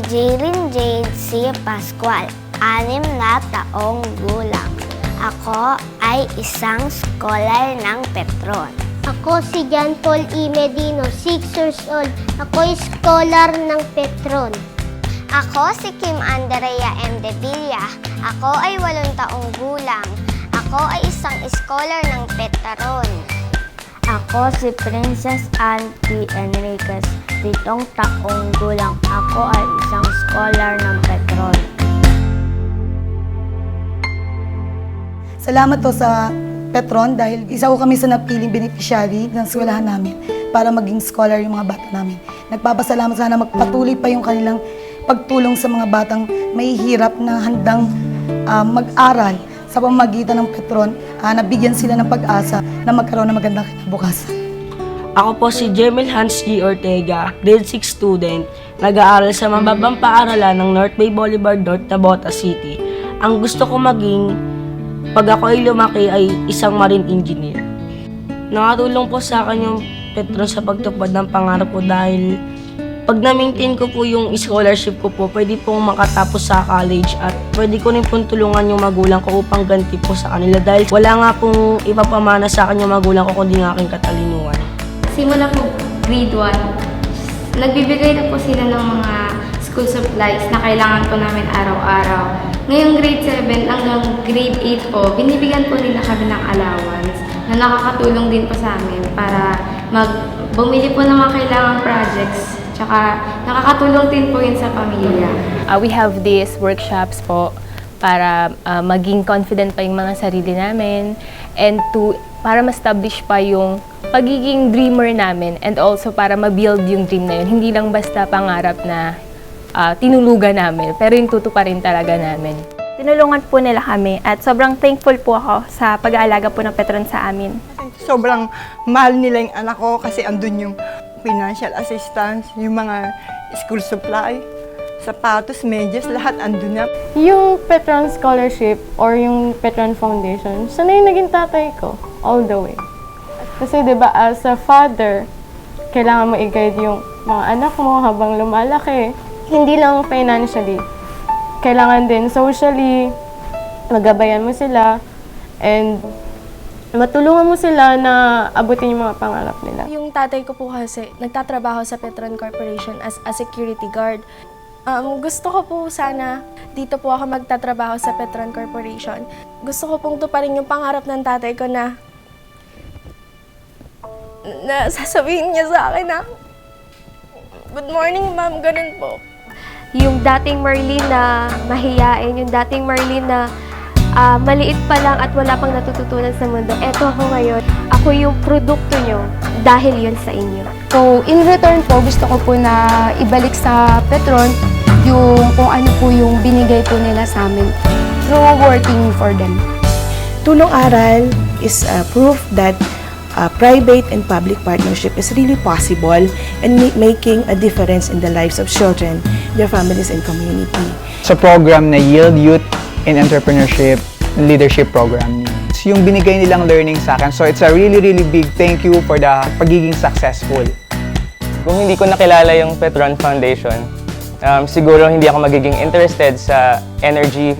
si Jalen Jade C. Pascual, 6 na taong gulang. Ako ay isang scholar ng Petron. Ako si John Paul E. Medino, 6 years old. Ako ay scholar ng Petron. Ako si Kim Andrea M. De Villa. Ako ay 8 taong gulang. Ako ay isang scholar ng Petron. Ako si Princess Auntie Enriquez, 7 taong gulang. Ako ay isang scholar ng Petron. Salamat po sa Petron dahil isa ko kami sa napiling beneficiary ng eskwelahan namin para maging scholar yung mga bata namin. Nagpapasalamat, sana magpatuloy pa yung kanilang pagtulong sa mga batang may hirap na handang mag-aral sa pamamagitan ng Petron, nabigyan sila ng pag-asa na magkaroon ng magandang kinabukasan. Ako po si Jemel Hans G. Ortega, grade 6 student, nag-aaral sa mababang paaralan ng North Bay Boulevard, North Navotas City. Ang gusto ko maging pag ako ay lumaki ay isang marine engineer. Nakatulong po sa akin yung Petron sa pagtupad ng pangarap ko dahil pag na-maintain ko po yung scholarship ko po, pwede pong makatapos sa college at pwede ko rin pong tulungan yung magulang ko upang ganti po sa kanila dahil wala nga pong ipapamana sa akin yung magulang ko kundi ng aking katalinuhan. Simula po grade 1, nagbibigay na po sila ng mga school supplies na kailangan po namin araw-araw. Ngayong grade 7 hanggang grade 8 po, binibigyan po nila kami ng allowance na nakakatulong din po sa amin para bumili po ng mga kailangang projects. Tsaka nakakatulong din po yun sa pamilya. We have these workshops po para maging confident pa yung mga sarili namin and para ma-establish pa yung pagiging dreamer namin and also para ma-build yung dream na yun. Hindi lang basta pangarap na tinulugan namin, pero yung tutuparin talaga namin. Tinulungan po nila kami at sobrang thankful po ako sa pag-aalaga po ng Petron sa amin. Sobrang mahal nila yung anak ko kasi andun yung financial assistance, yung mga school supply, sapatos, medyas, lahat andun na. Yung Petron Scholarship or yung Petron Foundation, sana yung naging tatay ko all the way. Kasi diba, as a father, kailangan mo i-guide yung mga anak mo habang lumalaki. Hindi lang financially, kailangan din socially, magabayan mo sila, and matulungan mo sila na abutin yung mga pangarap nila. Yung tatay ko po kasi nagtatrabaho sa Petron Corporation as a security guard. Gusto ko po sana dito po ako magtatrabaho sa Petron Corporation. Gusto ko pong tuparin yung pangarap ng tatay ko na sasabihin niya sa akin na, "Good morning, ma'am," ganun po. Yung dating Marlene na mahiyain, yung dating Marlene na maliit pa lang at wala pang natututunan sa mundo. Eto ako ngayon, ako yung produkto nyo dahil yun sa inyo. So, in return po, gusto ko po na ibalik sa Petron yung kung ano po yung binigay po nila sa amin through working for them. Tulong Aral is proof that private and public partnership is really possible and making a difference in the lives of children, their families, and community. Sa program na Yield Youth in Entrepreneurship Leadership Program, yung binigay nilang learning sa akin. So it's a really big thank you for the pagiging successful. Kung hindi ko nakilala yung Petron Foundation, siguro hindi ako magiging interested sa energy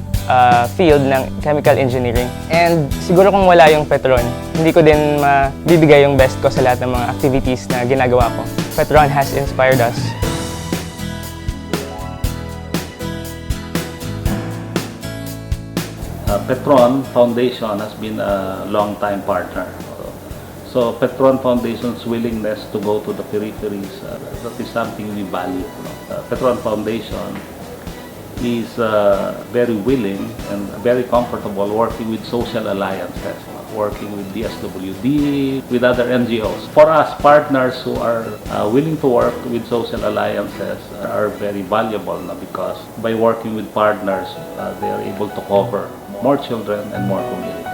field ng chemical engineering. And siguro kung wala yung Petron, hindi ko din mabibigay yung best ko sa lahat ng mga activities na ginagawa ko. Petron has inspired us. Petron Foundation has been a long-time partner. So Petron Foundation's willingness to go to the peripheries, that is something we value. Petron Foundation is very willing and very comfortable working with social alliances, working with DSWD, with other NGOs. For us, partners who are willing to work with social alliances are very valuable because by working with partners, they are able to cover more children and more communities.